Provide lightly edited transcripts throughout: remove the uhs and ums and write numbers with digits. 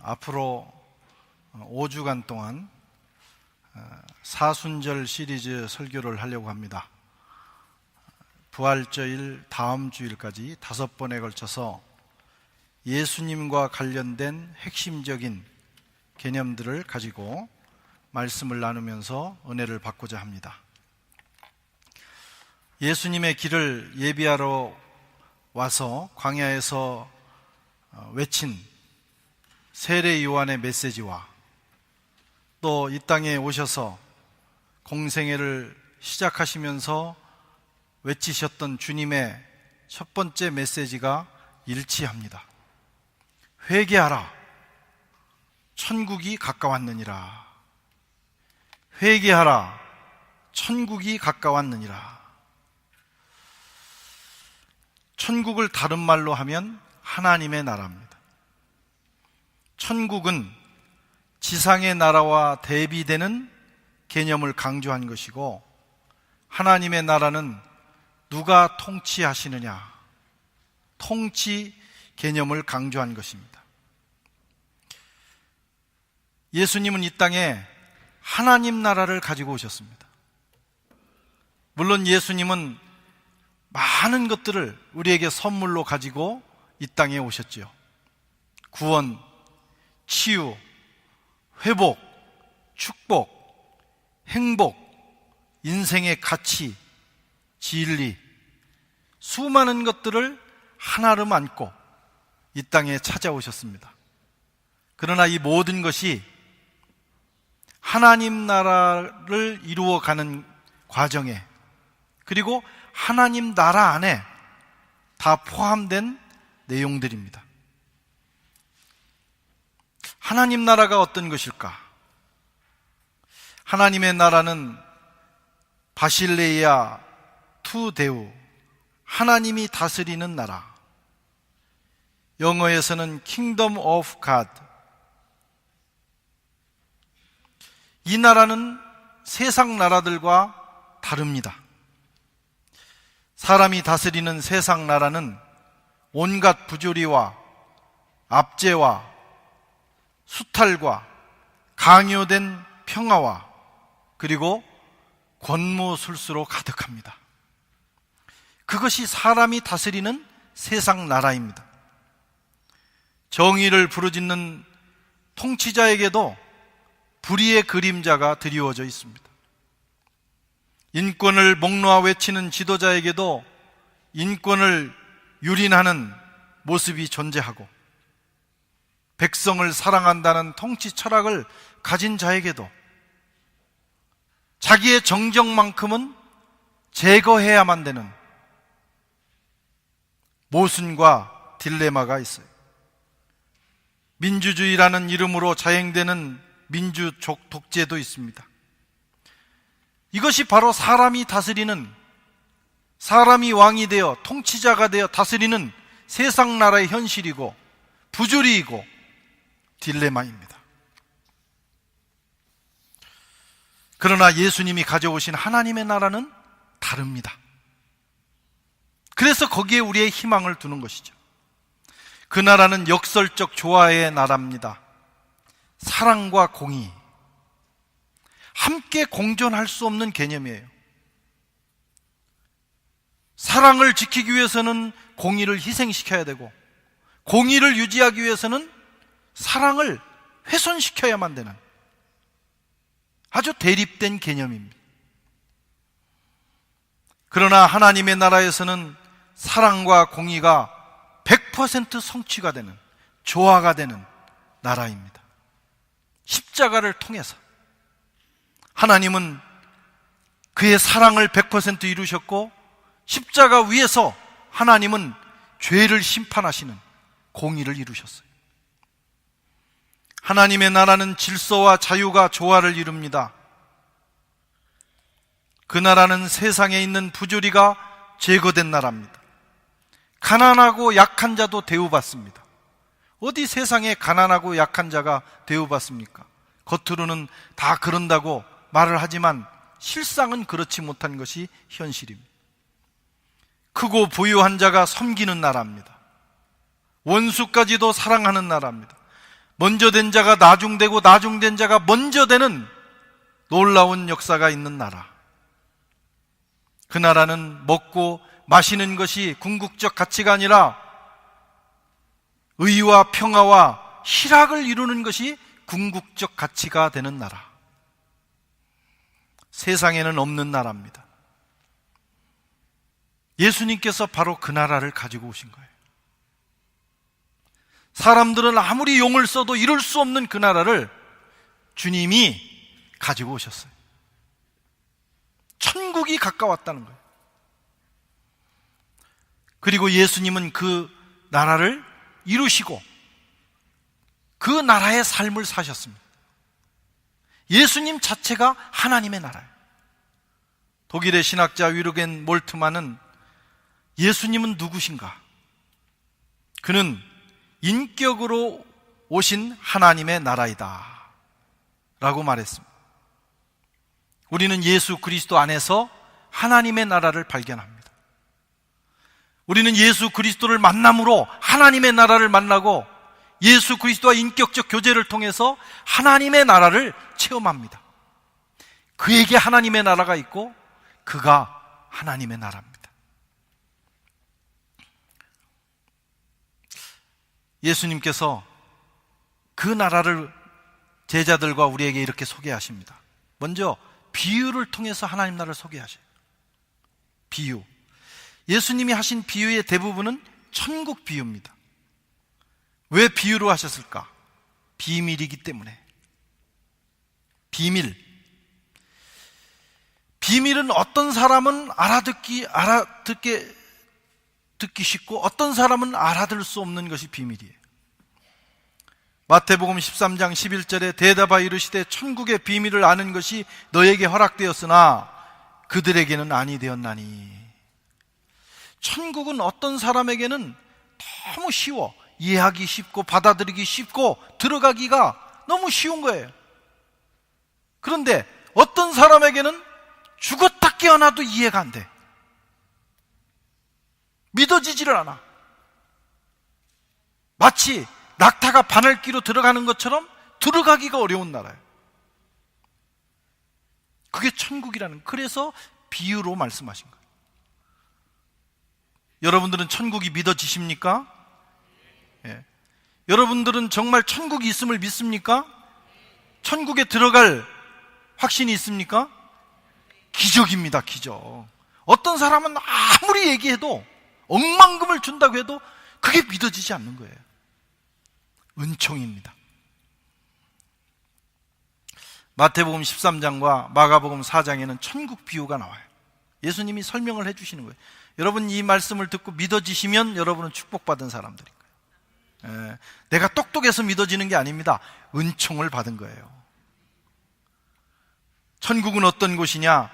앞으로 5주간 동안 사순절 시리즈 설교를 하려고 합니다. 부활주일 다음 주일까지 5번에 걸쳐서 예수님과 관련된 핵심적인 개념들을 가지고 말씀을 나누면서 은혜를 받고자 합니다. 예수님의 길을 예비하러 와서 광야에서 외친 세례 요한의 메시지와 또 이 땅에 오셔서 공생애를 시작하시면서 외치셨던 주님의 첫 번째 메시지가 일치합니다. 회개하라, 천국이 가까웠느니라. 회개하라, 천국이 가까웠느니라. 천국을 다른 말로 하면 하나님의 나라입니다. 천국은 지상의 나라와 대비되는 개념을 강조한 것이고, 하나님의 나라는 누가 통치하시느냐, 통치 개념을 강조한 것입니다. 예수님은 이 땅에 하나님 나라를 가지고 오셨습니다. 물론 예수님은 많은 것들을 우리에게 선물로 가지고 이 땅에 오셨지요. 구원, 치유, 회복, 축복, 행복, 인생의 가치, 진리, 수많은 것들을 하나로 안고 이 땅에 찾아오셨습니다. 그러나 이 모든 것이 하나님 나라를 이루어가는 과정에, 그리고 하나님 나라 안에 다 포함된 내용들입니다. 하나님 나라가 어떤 것일까? 하나님의 나라는 바실레이아 투 데우, 하나님이 다스리는 나라, 영어에서는 Kingdom of God. 이 나라는 세상 나라들과 다릅니다. 사람이 다스리는 세상 나라는 온갖 부조리와 압제와 수탈과 강요된 평화와 그리고 권모술수로 가득합니다. 그것이 사람이 다스리는 세상 나라입니다. 정의를 부르짖는 통치자에게도 불의의 그림자가 드리워져 있습니다. 인권을 목놓아 외치는 지도자에게도 인권을 유린하는 모습이 존재하고, 백성을 사랑한다는 통치 철학을 가진 자에게도 자기의 정적만큼은 제거해야만 되는 모순과 딜레마가 있어요. 민주주의라는 이름으로 자행되는 민주 독재도 있습니다. 이것이 바로 사람이 다스리는, 사람이 왕이 되어 통치자가 되어 다스리는 세상 나라의 현실이고 부조리이고 딜레마입니다. 그러나 예수님이 가져오신 하나님의 나라는 다릅니다. 그래서 거기에 우리의 희망을 두는 것이죠. 그 나라는 역설적 조화의 나라입니다. 사랑과 공의, 함께 공존할 수 없는 개념이에요. 사랑을 지키기 위해서는 공의를 희생시켜야 되고, 공의를 유지하기 위해서는 사랑을 훼손시켜야만 되는 아주 대립된 개념입니다. 그러나 하나님의 나라에서는 사랑과 공의가 100% 성취가 되는, 조화가 되는 나라입니다. 십자가를 통해서 하나님은 그의 사랑을 100% 이루셨고, 십자가 위에서 하나님은 죄를 심판하시는 공의를 이루셨어요. 하나님의 나라는 질서와 자유가 조화를 이룹니다. 그 나라는 세상에 있는 부조리가 제거된 나라입니다. 가난하고 약한 자도 대우받습니다. 어디 세상에 가난하고 약한 자가 대우받습니까? 겉으로는 다 그런다고 말을 하지만 실상은 그렇지 못한 것이 현실입니다. 크고 부유한 자가 섬기는 나라입니다. 원수까지도 사랑하는 나라입니다. 먼저 된 자가 나중되고 나중된 자가 먼저 되는 놀라운 역사가 있는 나라. 그 나라는 먹고 마시는 것이 궁극적 가치가 아니라 의와 평화와 희락을 이루는 것이 궁극적 가치가 되는 나라. 세상에는 없는 나라입니다. 예수님께서 바로 그 나라를 가지고 오신 거예요. 사람들은 아무리 용을 써도 이룰 수 없는 그 나라를 주님이 가지고 오셨어요. 천국이 가까웠다는 거예요. 그리고 예수님은 그 나라를 이루시고 그 나라의 삶을 사셨습니다. 예수님 자체가 하나님의 나라예요. 독일의 신학자 위르겐 몰트만은 예수님은 누구신가? 그는 인격으로 오신 하나님의 나라이다 라고 말했습니다. 우리는 예수 그리스도 안에서 하나님의 나라를 발견합니다. 우리는 예수 그리스도를 만남으로 하나님의 나라를 만나고 예수 그리스도와 인격적 교제를 통해서 하나님의 나라를 체험합니다. 그에게 하나님의 나라가 있고 그가 하나님의 나라입니다. 예수님께서 그 나라를 제자들과 우리에게 이렇게 소개하십니다. 먼저 비유를 통해서 하나님 나라를 소개하셔요. 비유. 예수님이 하신 비유의 대부분은 천국 비유입니다. 왜 비유로 하셨을까? 비밀이기 때문에. 비밀은 어떤 사람은 듣기 쉽고 어떤 사람은 알아들을 수 없는 것이 비밀이에요. 마태복음 13장 11절에 대답하여 이르시되 천국의 비밀을 아는 것이 너에게 허락되었으나 그들에게는 아니 되었나니. 천국은 어떤 사람에게는 너무 쉬워, 이해하기 쉽고 받아들이기 쉽고 들어가기가 너무 쉬운 거예요. 그런데 어떤 사람에게는 죽었다 깨어나도 이해가 안 돼. 믿어지지를 않아. 마치 낙타가 바늘기로 들어가는 것처럼 들어가기가 어려운 나라예요. 그게 천국이라는, 그래서 비유로 말씀하신 거예요. 여러분들은 천국이 믿어지십니까? 예. 여러분들은 정말 천국이 있음을 믿습니까? 천국에 들어갈 확신이 있습니까? 기적입니다, 기적. 어떤 사람은 아무리 얘기해도 억만금을 준다고 해도 그게 믿어지지 않는 거예요. 은총입니다. 마태복음 13장과 마가복음 4장에는 천국 비유가 나와요. 예수님이 설명을 해주시는 거예요. 여러분 이 말씀을 듣고 믿어지시면 여러분은 축복받은 사람들인 거예요. 내가 똑똑해서 믿어지는 게 아닙니다. 은총을 받은 거예요. 천국은 어떤 곳이냐?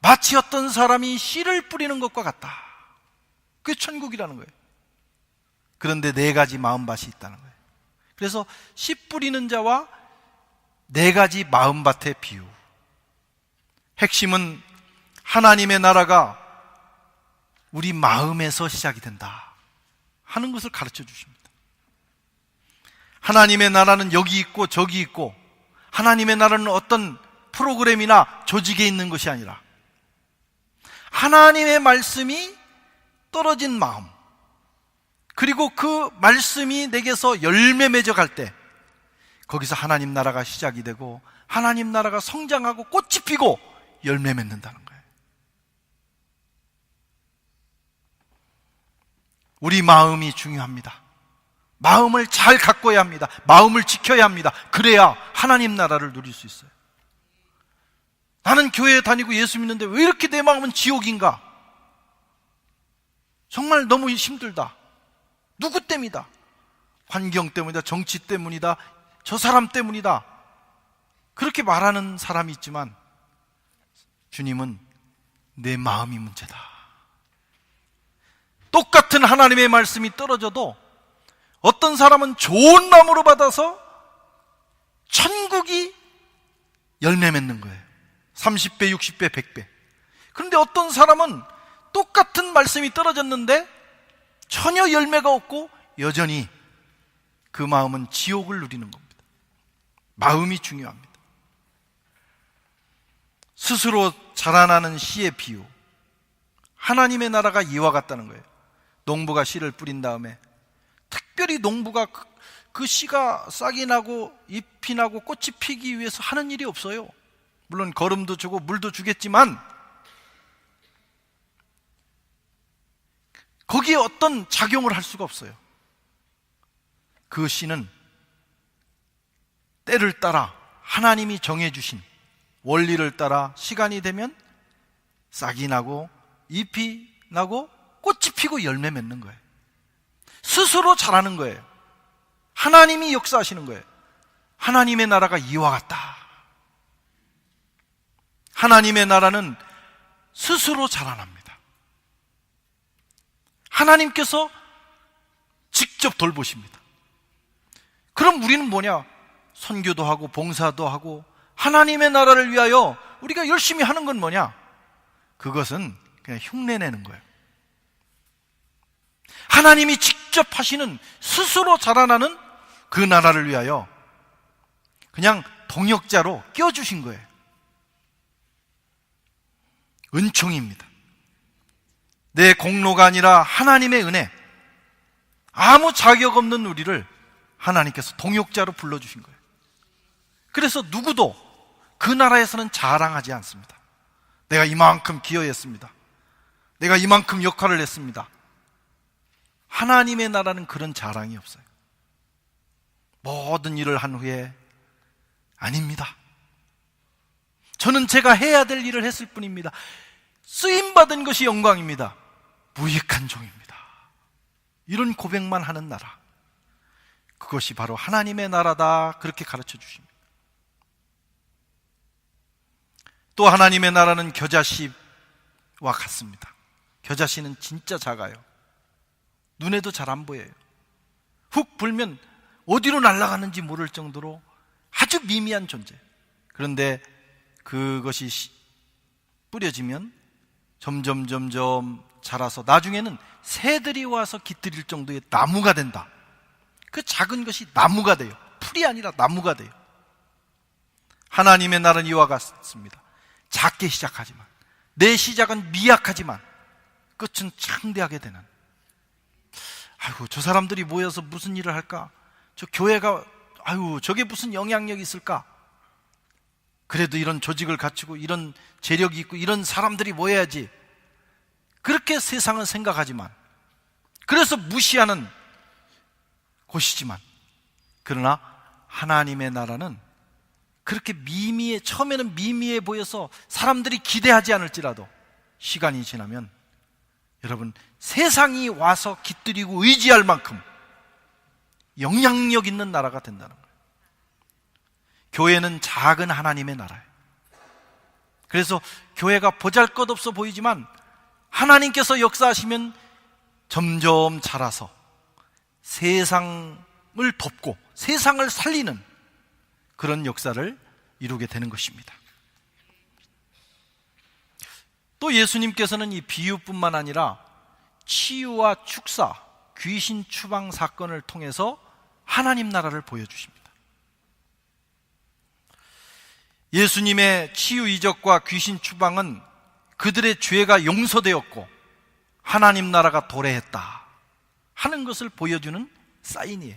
마치 어떤 사람이 씨를 뿌리는 것과 같다. 그게 천국이라는 거예요. 그런데 4가지 마음밭이 있다는 거예요. 그래서 씨 뿌리는 자와 4가지 마음밭의 비유. 핵심은 하나님의 나라가 우리 마음에서 시작이 된다 하는 것을 가르쳐 주십니다. 하나님의 나라는 여기 있고 저기 있고, 하나님의 나라는 어떤 프로그램이나 조직에 있는 것이 아니라 하나님의 말씀이 떨어진 마음, 그리고 그 말씀이 내게서 열매 맺어갈 때 거기서 하나님 나라가 시작이 되고 하나님 나라가 성장하고 꽃이 피고 열매 맺는다는 거예요. 우리 마음이 중요합니다. 마음을 잘 가꿔야 합니다. 마음을 지켜야 합니다. 그래야 하나님 나라를 누릴 수 있어요. 나는 교회에 다니고 예수 믿는데 왜 이렇게 내 마음은 지옥인가? 정말 너무 힘들다. 누구 때문이다? 환경 때문이다. 정치 때문이다. 저 사람 때문이다. 그렇게 말하는 사람이 있지만 주님은 내 마음이 문제다. 똑같은 하나님의 말씀이 떨어져도 어떤 사람은 좋은 마음으로 받아서 천국이 열매 맺는 거예요. 30배, 60배, 100배. 그런데 어떤 사람은 똑같은 말씀이 떨어졌는데 전혀 열매가 없고 여전히 그 마음은 지옥을 누리는 겁니다. 마음이 중요합니다. 스스로 자라나는 씨의 비유, 하나님의 나라가 이와 같다는 거예요. 농부가 씨를 뿌린 다음에 특별히 농부가 그 씨가 싹이 나고 잎이 나고 꽃이 피기 위해서 하는 일이 없어요. 물론 거름도 주고 물도 주겠지만 거기에 어떤 작용을 할 수가 없어요. 그 씨는 때를 따라 하나님이 정해주신 원리를 따라 시간이 되면 싹이 나고 잎이 나고 꽃이 피고 열매 맺는 거예요. 스스로 자라는 거예요. 하나님이 역사하시는 거예요. 하나님의 나라가 이와 같다. 하나님의 나라는 스스로 자라납니다. 하나님께서 직접 돌보십니다. 그럼 우리는 뭐냐? 선교도 하고 봉사도 하고 하나님의 나라를 위하여 우리가 열심히 하는 건 뭐냐? 그것은 그냥 흉내내는 거예요. 하나님이 직접 하시는, 스스로 자라나는 그 나라를 위하여 그냥 동역자로 껴주신 거예요. 은총입니다. 내 공로가 아니라 하나님의 은혜, 아무 자격 없는 우리를 하나님께서 동역자로 불러주신 거예요. 그래서 누구도 그 나라에서는 자랑하지 않습니다. 내가 이만큼 기여했습니다. 내가 이만큼 역할을 했습니다. 하나님의 나라는 그런 자랑이 없어요. 모든 일을 한 후에 아닙니다. 저는 제가 해야 될 일을 했을 뿐입니다. 쓰임받은 것이 영광입니다. 무익한 종입니다. 이런 고백만 하는 나라, 그것이 바로 하나님의 나라다. 그렇게 가르쳐 주십니다. 또 하나님의 나라는 겨자씨와 같습니다. 겨자씨는 진짜 작아요. 눈에도 잘 안 보여요. 훅 불면 어디로 날아가는지 모를 정도로 아주 미미한 존재. 그런데 그것이 뿌려지면 점점 자라서 나중에는 새들이 와서 깃들일 정도의 나무가 된다. 그 작은 것이 나무가 돼요. 풀이 아니라 나무가 돼요. 하나님의 나라는 이와 같습니다. 작게 시작하지만, 내 시작은 미약하지만 끝은 창대하게 되는. 아이고, 저 사람들이 모여서 무슨 일을 할까? 저 교회가, 아이고, 저게 무슨 영향력이 있을까? 그래도 이런 조직을 갖추고 이런 재력이 있고 이런 사람들이 모여야지. 그렇게 세상은 생각하지만, 그래서 무시하는 곳이지만, 그러나 하나님의 나라는 그렇게 처음에는 미미해 보여서 사람들이 기대하지 않을지라도 시간이 지나면 여러분, 세상이 와서 깃들이고 의지할 만큼 영향력 있는 나라가 된다는 거예요. 교회는 작은 하나님의 나라예요. 그래서 교회가 보잘것없어 보이지만 하나님께서 역사하시면 점점 자라서 세상을 돕고 세상을 살리는 그런 역사를 이루게 되는 것입니다. 또 예수님께서는 이 비유뿐만 아니라 치유와 축사, 귀신 추방 사건을 통해서 하나님 나라를 보여주십니다. 예수님의 치유 이적과 귀신 추방은 그들의 죄가 용서되었고 하나님 나라가 도래했다 하는 것을 보여주는 사인이에요.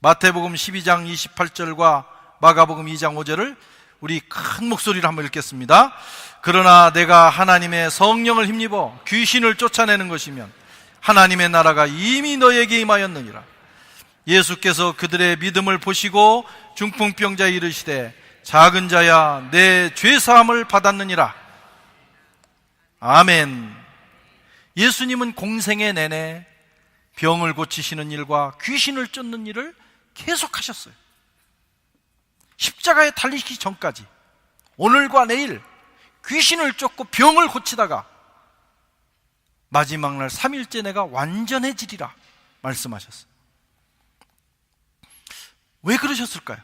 마태복음 12장 28절과 마가복음 2장 5절을 우리 큰 목소리로 한번 읽겠습니다. 그러나 내가 하나님의 성령을 힘입어 귀신을 쫓아내는 것이면 하나님의 나라가 이미 너에게 임하였느니라. 예수께서 그들의 믿음을 보시고 중풍병자에 이르시되 작은 자야 내 죄사함을 받았느니라. 아멘. 예수님은 공생애 내내 병을 고치시는 일과 귀신을 쫓는 일을 계속하셨어요. 십자가에 달리시기 전까지 오늘과 내일 귀신을 쫓고 병을 고치다가 마지막 날 3일째 내가 완전해지리라 말씀하셨어요. 왜 그러셨을까요?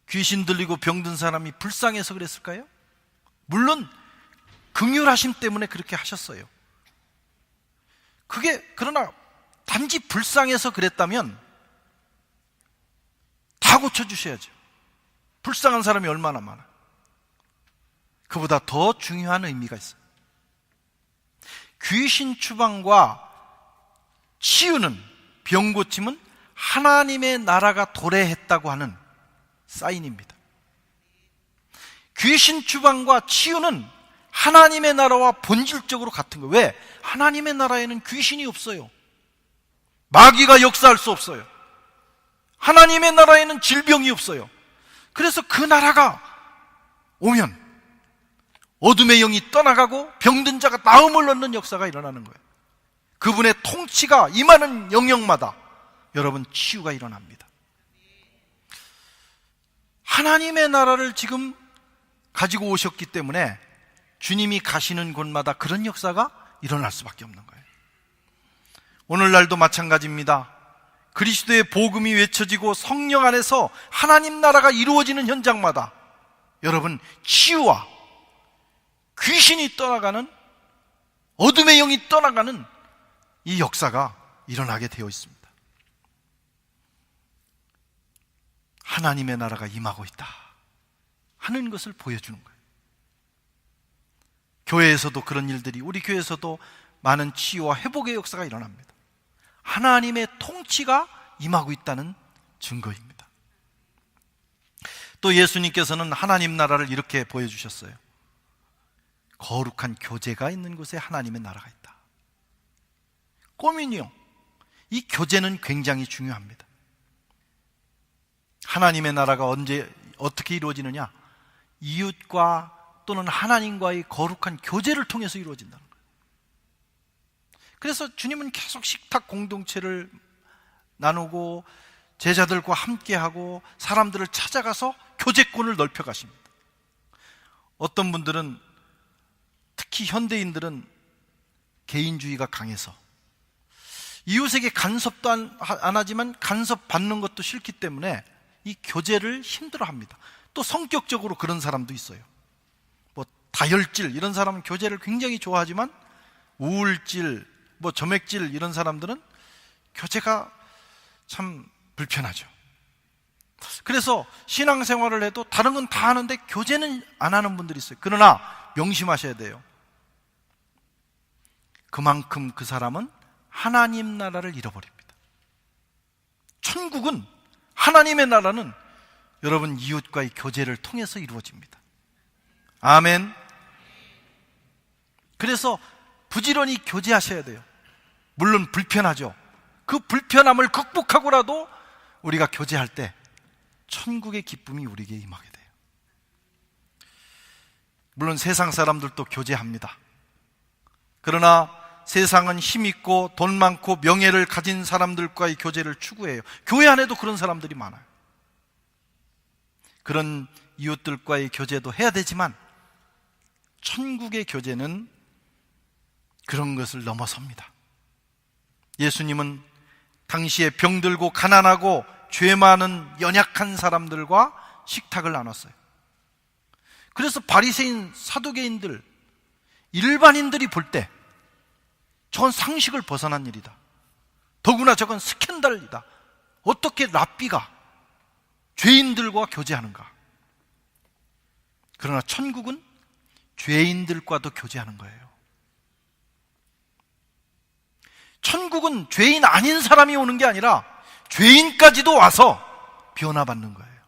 귀신 들리고 병든 사람이 불쌍해서 그랬을까요? 물론 긍휼하심 때문에 그렇게 하셨어요. 그러나 단지 불쌍해서 그랬다면 고쳐주셔야죠. 불쌍한 사람이 얼마나 많아요. 그보다 더 중요한 의미가 있어요. 귀신 추방과 치유는, 병 고침은 하나님의 나라가 도래했다고 하는 사인입니다. 귀신 추방과 치유는 하나님의 나라와 본질적으로 같은 거예요. 왜? 하나님의 나라에는 귀신이 없어요. 마귀가 역사할 수 없어요. 하나님의 나라에는 질병이 없어요. 그래서 그 나라가 오면 어둠의 영이 떠나가고 병든 자가 나음을 얻는 역사가 일어나는 거예요. 그분의 통치가 임하는 영역마다 여러분 치유가 일어납니다. 하나님의 나라를 지금 가지고 오셨기 때문에 주님이 가시는 곳마다 그런 역사가 일어날 수밖에 없는 거예요. 오늘날도 마찬가지입니다. 그리스도의 복음이 외쳐지고 성령 안에서 하나님 나라가 이루어지는 현장마다 여러분 치유와 귀신이 떠나가는, 어둠의 영이 떠나가는 이 역사가 일어나게 되어 있습니다. 하나님의 나라가 임하고 있다 하는 것을 보여주는 거예요. 교회에서도 그런 일들이, 우리 교회에서도 많은 치유와 회복의 역사가 일어납니다. 하나님의 통치가 임하고 있다는 증거입니다. 또 예수님께서는 하나님 나라를 이렇게 보여주셨어요. 거룩한 교제가 있는 곳에 하나님의 나라가 있다. 꼬미니오, 이 교제는 굉장히 중요합니다. 하나님의 나라가 언제 어떻게 이루어지느냐? 이웃과 또는 하나님과의 거룩한 교제를 통해서 이루어진다는 거예요. 그래서 주님은 계속 식탁 공동체를 나누고 제자들과 함께하고 사람들을 찾아가서 교제권을 넓혀가십니다. 어떤 분들은, 특히 현대인들은 개인주의가 강해서 이웃에게 간섭도 안 하지만 간섭 받는 것도 싫기 때문에 이 교제를 힘들어합니다. 또 성격적으로 그런 사람도 있어요. 뭐 다혈질 이런 사람은 교제를 굉장히 좋아하지만 우울질, 뭐 점액질 이런 사람들은 교제가 참 불편하죠. 그래서 신앙생활을 해도 다른 건 다 하는데 교제는 안 하는 분들이 있어요. 그러나 명심하셔야 돼요. 그만큼 그 사람은 하나님 나라를 잃어버립니다. 천국은, 하나님의 나라는 여러분 이웃과의 교제를 통해서 이루어집니다. 아멘. 그래서 부지런히 교제하셔야 돼요. 물론 불편하죠. 그 불편함을 극복하고라도 우리가 교제할 때 천국의 기쁨이 우리에게 임하게 돼요. 물론 세상 사람들도 교제합니다. 그러나 세상은 힘있고 돈 많고 명예를 가진 사람들과의 교제를 추구해요. 교회 안에도 그런 사람들이 많아요. 그런 이웃들과의 교제도 해야 되지만 천국의 교제는 그런 것을 넘어섭니다. 예수님은 당시에 병들고 가난하고 죄 많은 연약한 사람들과 식탁을 나눴어요. 그래서 바리새인, 사두개인들, 일반인들이 볼 때 저건 상식을 벗어난 일이다. 더구나 저건 스캔들이다. 어떻게 랍비가 죄인들과 교제하는가? 그러나 천국은 죄인들과도 교제하는 거예요. 천국은 죄인 아닌 사람이 오는 게 아니라 죄인까지도 와서 변화받는 거예요.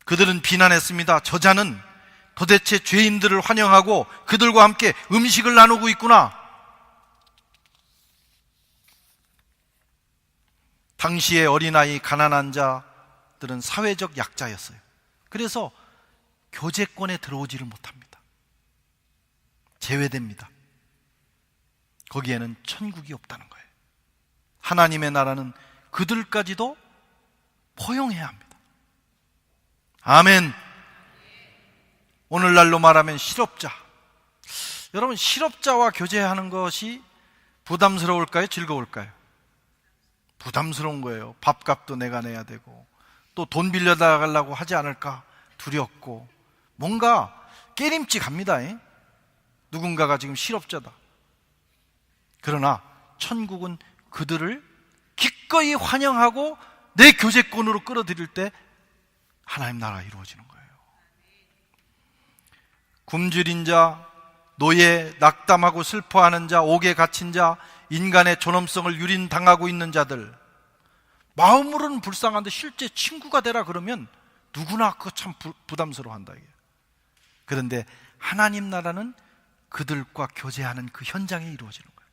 그들은 비난했습니다. 저자는 도대체 죄인들을 환영하고 그들과 함께 음식을 나누고 있구나. 당시의 어린아이, 가난한 자들은 사회적 약자였어요. 그래서 교제권에 들어오지를 못합니다. 제외됩니다. 거기에는 천국이 없다는 거예요. 하나님의 나라는 그들까지도 포용해야 합니다. 아멘. 오늘날로 말하면 실업자. 여러분, 실업자와 교제하는 것이 부담스러울까요? 즐거울까요? 부담스러운 거예요. 밥값도 내가 내야 되고 또 돈 빌려달라고 하지 않을까 두렵고 뭔가 깨림칙합니다. 누군가가 지금 실업자다. 그러나 천국은 그들을 기꺼이 환영하고 내 교제권으로 끌어들일 때 하나님 나라가 이루어지는 거예요. 굶주린 자, 노예, 낙담하고 슬퍼하는 자, 옥에 갇힌 자, 인간의 존엄성을 유린당하고 있는 자들, 마음으로는 불쌍한데 실제 친구가 되라 그러면 누구나 그거 참 부담스러워한다. 그런데 하나님 나라는 그들과 교제하는 그 현장에 이루어지는 거예요.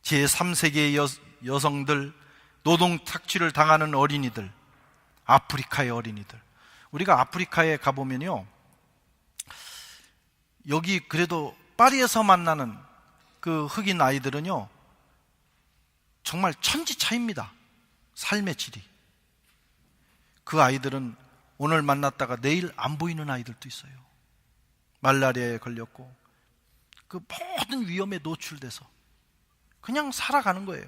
제3세계의 여성들, 노동 착취를 당하는 어린이들, 아프리카의 어린이들. 우리가 아프리카에 가보면요, 여기 그래도 파리에서 만나는 그 흑인 아이들은요, 정말 천지차이입니다. 삶의 질이. 그 아이들은 오늘 만났다가 내일 안 보이는 아이들도 있어요. 말라리아에 걸렸고 그 모든 위험에 노출돼서 그냥 살아가는 거예요.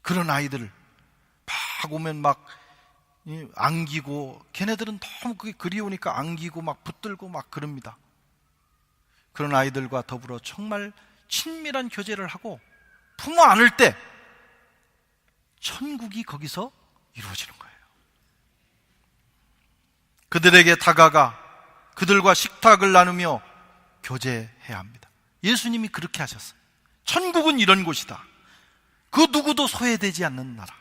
그런 아이들을 막 오면 막 안기고, 걔네들은 너무 그게 그리우니까 안기고 막 붙들고 막 그럽니다. 그런 아이들과 더불어 정말 친밀한 교제를 하고 품어 안을 때 천국이 거기서 이루어지는 거예요. 그들에게 다가가 그들과 식탁을 나누며 교제해야 합니다. 예수님이 그렇게 하셨어요. 천국은 이런 곳이다. 그 누구도 소외되지 않는 나라.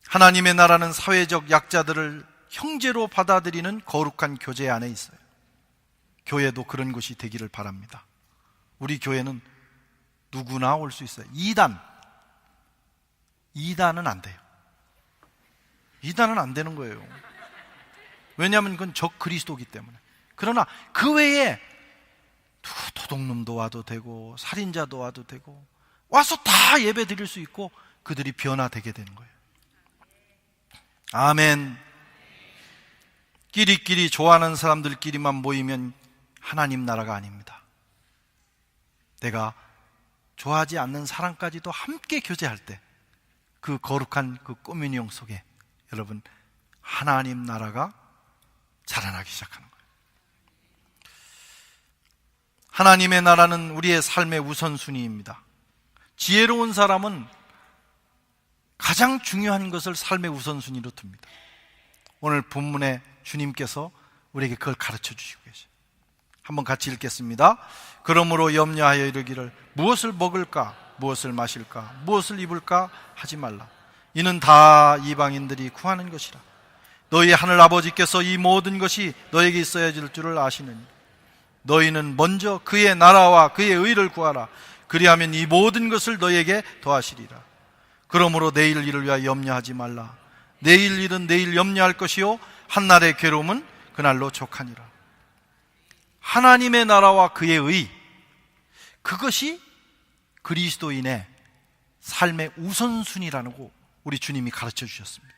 하나님의 나라는 사회적 약자들을 형제로 받아들이는 거룩한 교제 안에 있어요. 교회도 그런 곳이 되기를 바랍니다. 우리 교회는 누구나 올 수 있어요. 2단은 안 돼요. 2단은 안 되는 거예요. 왜냐하면 그건 적 그리스도이기 때문에. 그러나 그 외에 도둑놈도 와도 되고 살인자도 와도 되고 와서 다 예배 드릴 수 있고 그들이 변화되게 되는 거예요. 아멘. 끼리끼리 좋아하는 사람들끼리만 모이면 하나님 나라가 아닙니다. 내가 좋아하지 않는 사람까지도 함께 교제할 때 그 거룩한 그 꼬뮤니온 속에 여러분 하나님 나라가 자라나기 시작하는 거예요. 하나님의 나라는 우리의 삶의 우선순위입니다. 지혜로운 사람은 가장 중요한 것을 삶의 우선순위로 둡니다. 오늘 본문에 주님께서 우리에게 그걸 가르쳐 주시고 계세요. 한번 같이 읽겠습니다. 그러므로 염려하여 이르기를 무엇을 먹을까, 무엇을 마실까, 무엇을 입을까 하지 말라. 이는 다 이방인들이 구하는 것이라. 너희 하늘 아버지께서 이 모든 것이 너에게 있어야 될 줄을 아시느니 너희는 먼저 그의 나라와 그의 의를 구하라. 그리하면 이 모든 것을 너희에게 더하시리라. 그러므로 내일 일을 위하여 염려하지 말라. 내일 일은 내일 염려할 것이요 한날의 괴로움은 그날로 족하니라. 하나님의 나라와 그의 의, 그것이 그리스도인의 삶의 우선순위라는 거 우리 주님이 가르쳐 주셨습니다.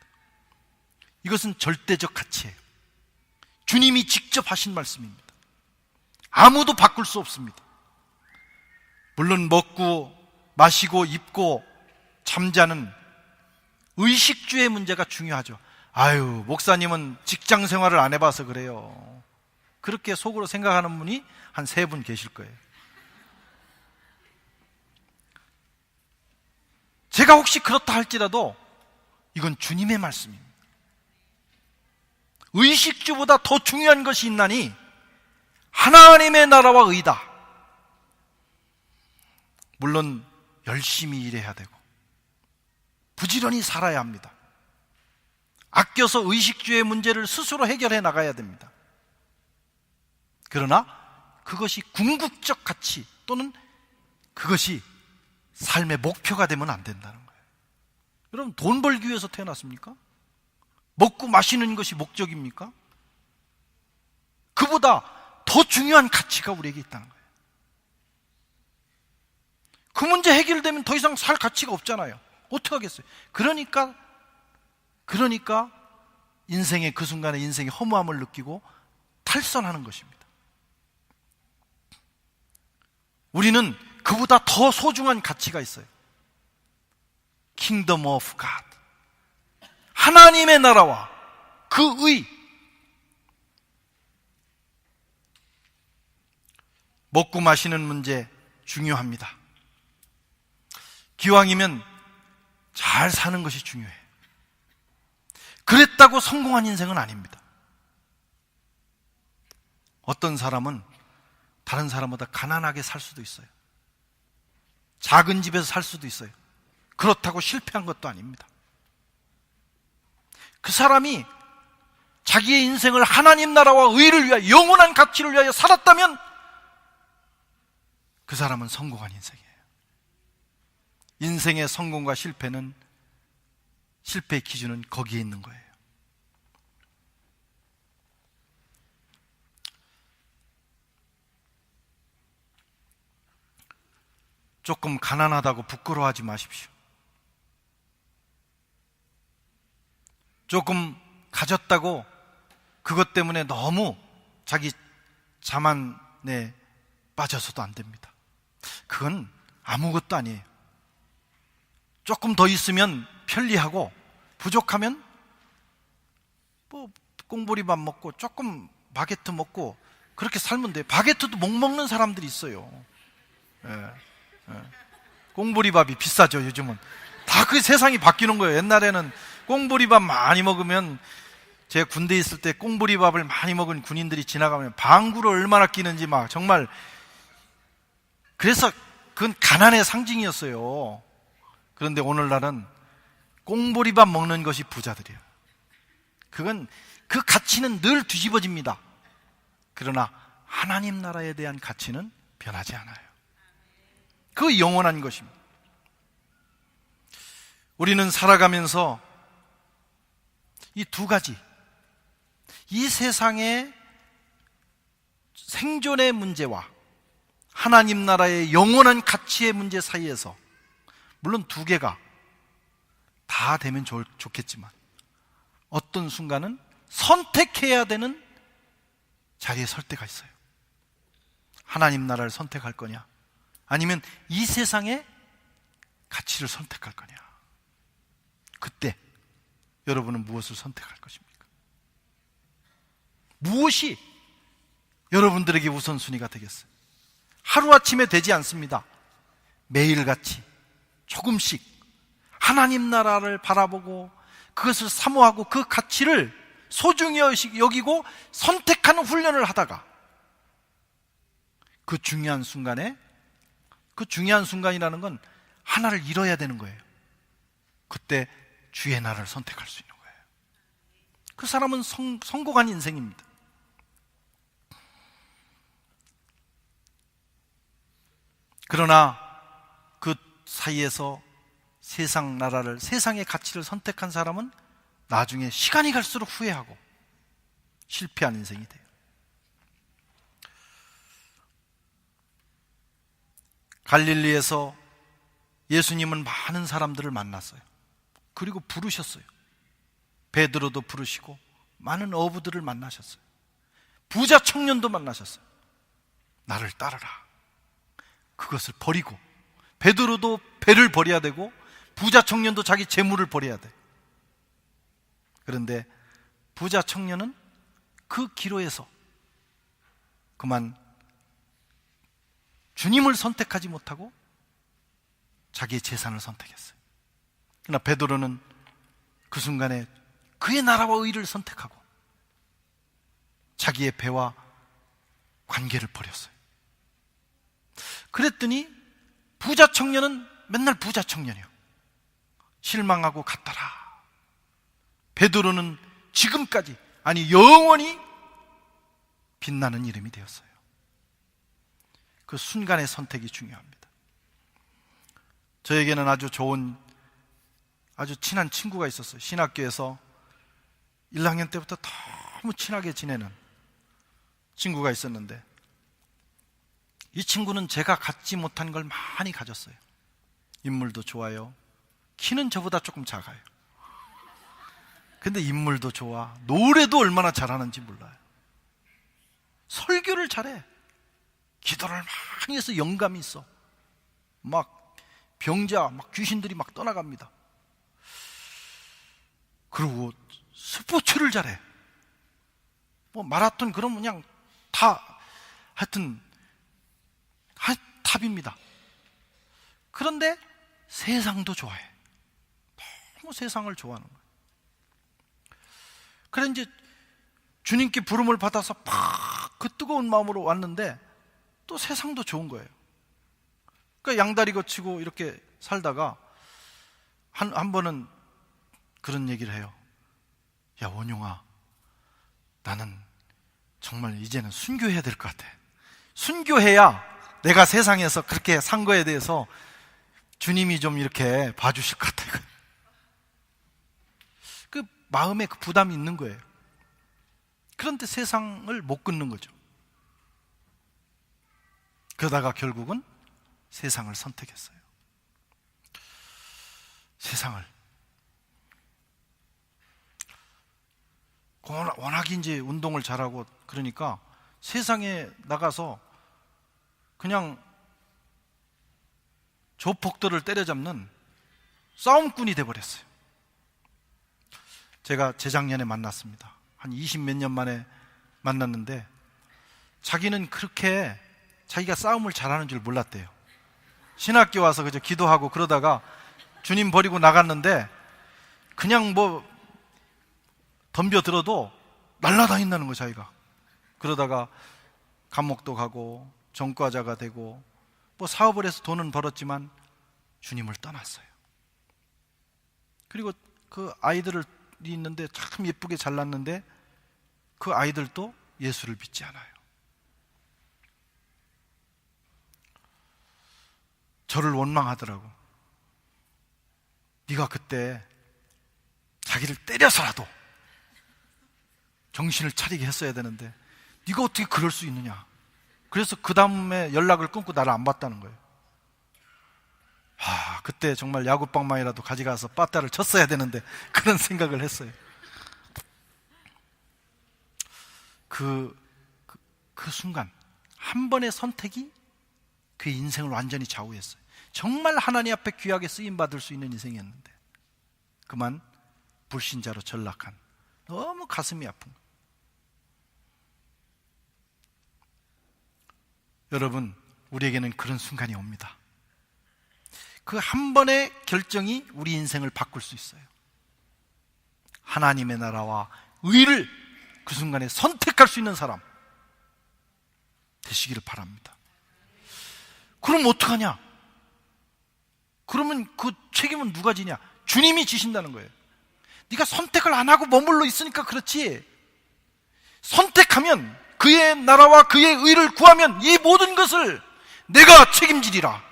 이것은 절대적 가치예요. 주님이 직접 하신 말씀입니다. 아무도 바꿀 수 없습니다. 물론 먹고 마시고 입고 잠자는 의식주의 문제가 중요하죠. 아유, 목사님은 직장 생활을 안 해봐서 그래요. 그렇게 속으로 생각하는 분이 한 3분 계실 거예요. 제가 혹시 그렇다 할지라도 이건 주님의 말씀입니다. 의식주보다 더 중요한 것이 있나니 하나님의 나라와 의다. 물론 열심히 일해야 되고 부지런히 살아야 합니다. 아껴서 의식주의 문제를 스스로 해결해 나가야 됩니다. 그러나 그것이 궁극적 가치 또는 그것이 삶의 목표가 되면 안 된다는 거예요. 여러분, 돈 벌기 위해서 태어났습니까? 먹고 마시는 것이 목적입니까? 그보다 더 중요한 가치가 우리에게 있다는 거예요. 그 문제 해결되면 더 이상 살 가치가 없잖아요. 어떻게 하겠어요? 그러니까 인생의 그 순간에 인생의 허무함을 느끼고 탈선하는 것입니다. 우리는 그보다 더 소중한 가치가 있어요. Kingdom of God, 하나님의 나라와 그 의. 먹고 마시는 문제 중요합니다. 기왕이면 잘 사는 것이 중요해요. 그랬다고 성공한 인생은 아닙니다. 어떤 사람은 다른 사람보다 가난하게 살 수도 있어요. 작은 집에서 살 수도 있어요. 그렇다고 실패한 것도 아닙니다. 그 사람이 자기의 인생을 하나님 나라와 의를 위하여, 영원한 가치를 위하여 살았다면 그 사람은 성공한 인생이에요. 인생의 성공과 실패는, 실패의 기준은 거기에 있는 거예요. 조금 가난하다고 부끄러워하지 마십시오. 조금 가졌다고 그것 때문에 너무 자기 자만에 빠져서도 안 됩니다. 그건 아무것도 아니에요. 조금 더 있으면 편리하고, 부족하면 뭐 꽁보리밥 먹고 조금 바게트 먹고 그렇게 살면 돼요. 바게트도 못 먹는 사람들이 있어요. 꽁보리밥이 비싸죠. 요즘은 다 그 세상이 바뀌는 거예요. 옛날에는 꽁보리밥 많이 먹으면, 제가 군대에 있을 때 꽁보리밥을 많이 먹은 군인들이 지나가면 방구를 얼마나 끼는지 막 정말, 그래서 그건 가난의 상징이었어요. 그런데 오늘날은 꽁보리밥 먹는 것이 부자들이에요. 그건, 그 가치는 늘 뒤집어집니다. 그러나 하나님 나라에 대한 가치는 변하지 않아요. 그 영원한 것입니다. 우리는 살아가면서 이 두 가지, 이 세상의 생존의 문제와 하나님 나라의 영원한 가치의 문제 사이에서, 물론 두 개가 다 되면 좋겠지만 어떤 순간은 선택해야 되는 자리에 설 때가 있어요. 하나님 나라를 선택할 거냐, 아니면 이 세상의 가치를 선택할 거냐. 그때 여러분은 무엇을 선택할 것입니까? 무엇이 여러분들에게 우선순위가 되겠어요? 하루아침에 되지 않습니다. 매일같이 조금씩 하나님 나라를 바라보고 그것을 사모하고 그 가치를 소중히 여기고 선택하는 훈련을 하다가 그 중요한 순간에, 그 중요한 순간이라는 건 하나를 잃어야 되는 거예요. 그때 주의 나라를 선택할 수 있는 거예요. 그 사람은 성공한 인생입니다. 그러나 그 사이에서 세상 나라를, 세상의 가치를 선택한 사람은 나중에 시간이 갈수록 후회하고 실패한 인생이 돼요. 갈릴리에서 예수님은 많은 사람들을 만났어요. 그리고 부르셨어요. 베드로도 부르시고 많은 어부들을 만나셨어요. 부자 청년도 만나셨어요. 나를 따르라. 그것을 버리고, 베드로도 배를 버려야 되고 부자 청년도 자기 재물을 버려야 돼. 그런데 부자 청년은 그 기로에서 그만 주님을 선택하지 못하고 자기의 재산을 선택했어요. 그러나 베드로는 그 순간에 그의 나라와 의를 선택하고 자기의 배와 관계를 버렸어요. 그랬더니 부자 청년은 맨날 부자 청년이요, 실망하고 갔더라. 베드로는 지금까지, 아니 영원히 빛나는 이름이 되었어요. 그 순간의 선택이 중요합니다. 저에게는 아주 좋은, 아주 친한 친구가 있었어요. 신학교에서 1학년 때부터 너무 친하게 지내는 친구가 있었는데, 이 친구는 제가 갖지 못한 걸 많이 가졌어요. 인물도 좋아요. 키는 저보다 조금 작아요. 근데 인물도 좋아. 노래도 얼마나 잘하는지 몰라요. 설교를 잘해. 기도를 많이 해서 영감이 있어. 막 병자, 막 귀신들이 막 떠나갑니다. 그리고 스포츠를 잘해. 뭐 마라톤 그러면 그냥 다 하여튼 탑입니다. 그런데 세상도 좋아해. 너무 세상을 좋아하는 거예요. 그래 이제 주님께 부름을 받아서 팍 그 뜨거운 마음으로 왔는데 또 세상도 좋은 거예요. 그러니까 양다리 거치고 이렇게 살다가 한 번은 그런 얘기를 해요. 야, 원용아, 나는 정말 이제는 순교해야 될 것 같아. 순교해야 내가 세상에서 그렇게 산 거에 대해서 주님이 좀 이렇게 봐주실 것 같아. 그 마음에 그 부담이 있는 거예요. 그런데 세상을 못 끊는 거죠. 그러다가 결국은 세상을 선택했어요. 세상을. 워낙 이제 운동을 잘하고 그러니까 세상에 나가서 그냥 조폭들을 때려잡는 싸움꾼이 돼버렸어요. 제가 재작년에 만났습니다. 한 20몇 년 만에 만났는데 자기는 그렇게 자기가 싸움을 잘하는 줄 몰랐대요. 신학교 와서 그저 기도하고 그러다가 주님 버리고 나갔는데 그냥 뭐 덤벼들어도 날라다닌다는 거예요, 자기가. 그러다가 감옥도 가고 전과자가 되고 뭐 사업을 해서 돈은 벌었지만 주님을 떠났어요. 그리고 그 아이들이 있는데 참 예쁘게 잘났는데 그 아이들도 예수를 믿지 않아요. 저를 원망하더라고. 네가 그때 자기를 때려서라도 정신을 차리게 했어야 되는데 네가 어떻게 그럴 수 있느냐. 그래서 그 다음에 연락을 끊고 나를 안 봤다는 거예요. 그때 정말 야구방망이라도 가져가서 빠따를 쳤어야 되는데 그런 생각을 했어요. 그 순간 한 번의 선택이 그의 인생을 완전히 좌우했어요. 정말 하나님 앞에 귀하게 쓰임받을 수 있는 인생이었는데 그만 불신자로 전락한, 너무 가슴이 아픈 거예요. 여러분, 우리에게는 그런 순간이 옵니다. 그 한 번의 결정이 우리 인생을 바꿀 수 있어요. 하나님의 나라와 의를 그 순간에 선택할 수 있는 사람 되시기를 바랍니다. 그럼 어떡하냐? 그러면 그 책임은 누가 지냐? 주님이 지신다는 거예요. 네가 선택을 안 하고 머물러 있으니까 그렇지, 선택하면 그의 나라와 그의 의를 구하면 이 모든 것을 내가 책임지리라.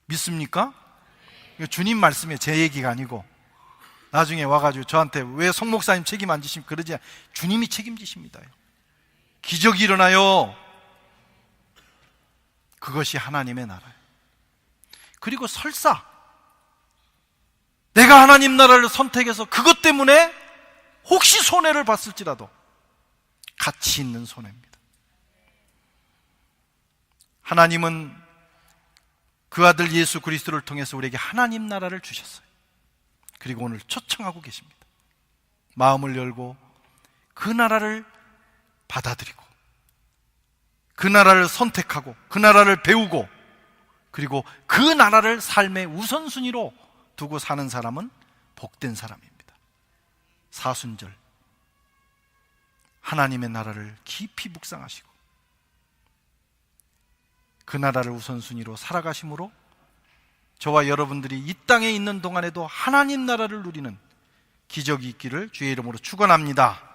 믿습니까? 이거 주님 말씀에 제 얘기가 아니고 나중에 와가지고 저한테 왜 송 목사님 책임 안 지십니까? 그러지 않아요. 주님이 책임지십니다. 기적이 일어나요. 그것이 하나님의 나라예요. 그리고 설사 내가 하나님 나라를 선택해서 그것 때문에 혹시 손해를 봤을지라도 가치 있는 손해입니다. 하나님은 그 아들 예수 그리스도를 통해서 우리에게 하나님 나라를 주셨어요. 그리고 오늘 초청하고 계십니다. 마음을 열고 그 나라를 받아들이고 그 나라를 선택하고 그 나라를 배우고 그리고 그 나라를 삶의 우선순위로 두고 사는 사람은 복된 사람입니다. 사순절, 하나님의 나라를 깊이 묵상하시고 그 나라를 우선순위로 살아가심으로 저와 여러분들이 이 땅에 있는 동안에도 하나님 나라를 누리는 기적이 있기를 주의 이름으로 축원합니다.